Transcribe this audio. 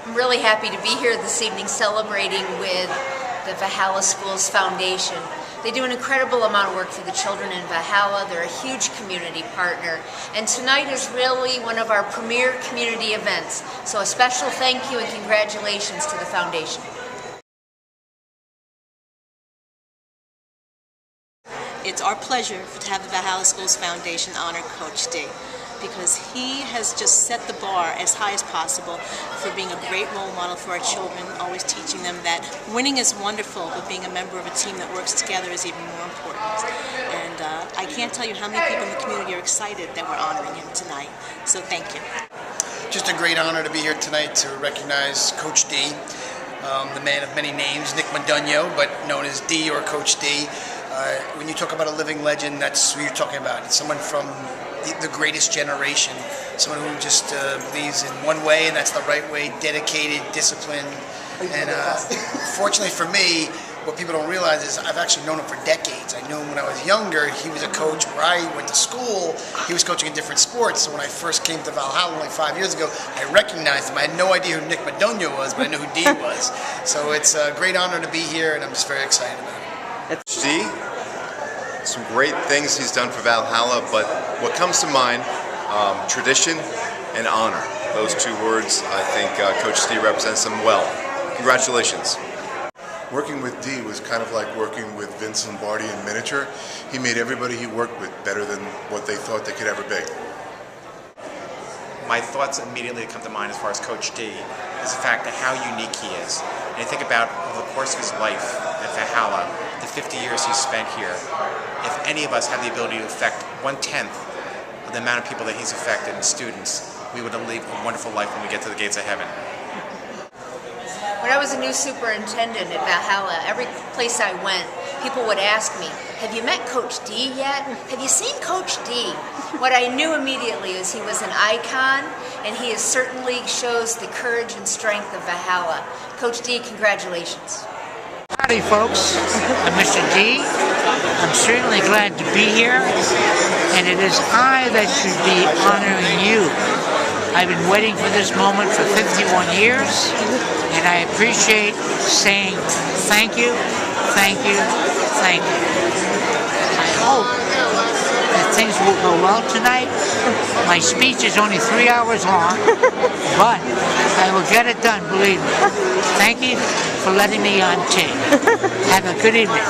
I'm really happy to be here this evening celebrating with the Valhalla Schools Foundation. They do an incredible amount of work for the children in Valhalla. They're a huge community partner. And tonight is really one of our premier community events. So a special thank you and congratulations to the foundation. It's our pleasure to have the Valhalla Schools Foundation honor Coach D, because he has just set the bar as high as possible for being a great role model for our children, always teaching them that winning is wonderful, but being a member of a team that works together is even more important. And I can't tell you how many people in the community are excited that we're honoring him tonight. So thank you. Just a great honor to be here tonight to recognize Coach D, the man of many names, DiModugno, but known as D or Coach D. When you talk about a living legend, that's who you're talking about. It's someone from the greatest generation, someone who just believes in one way, and that's the right way, dedicated, disciplined. And fortunately for me, what people don't realize is I've actually known him for decades. I knew him when I was younger. He was a coach where I went to school. He was coaching in different sports. So when I first came to Valhalla only 5 years ago, I recognized him. I had no idea who DiModugno was, but I knew who D was. So it's a great honor to be here, and I'm just very excited about it. D, some great things he's done for Valhalla, but what comes to mind, tradition and honor. Those two words, I think Coach D represents them well. Congratulations. Working with D was kind of like working with Vince Lombardi in miniature. He made everybody he worked with better than what they thought they could ever be. My thoughts immediately come to mind as far as Coach D is the fact of how unique he is. And you think about over the course of his life at Valhalla, the 50 years he's spent here, if any of us have the ability to affect 1/10 of the amount of people that he's affected and students, we would live a wonderful life when we get to the gates of heaven. When I was a new superintendent at Valhalla, every place I went, people would ask me, have you met Coach D yet? Have you seen Coach D? What I knew immediately is he was an icon, and he certainly shows the courage and strength of Valhalla. Coach D, congratulations. Howdy folks, I'm Mr. D. I'm certainly glad to be here, and it is I that should be honoring you. I've been waiting for this moment for 51 years, and I appreciate saying thank you, thank you, thank you. I hope that things will go well tonight. My speech is only 3 hours long, but I will get it done, believe me. Thank you for letting me on tape. Have a good evening.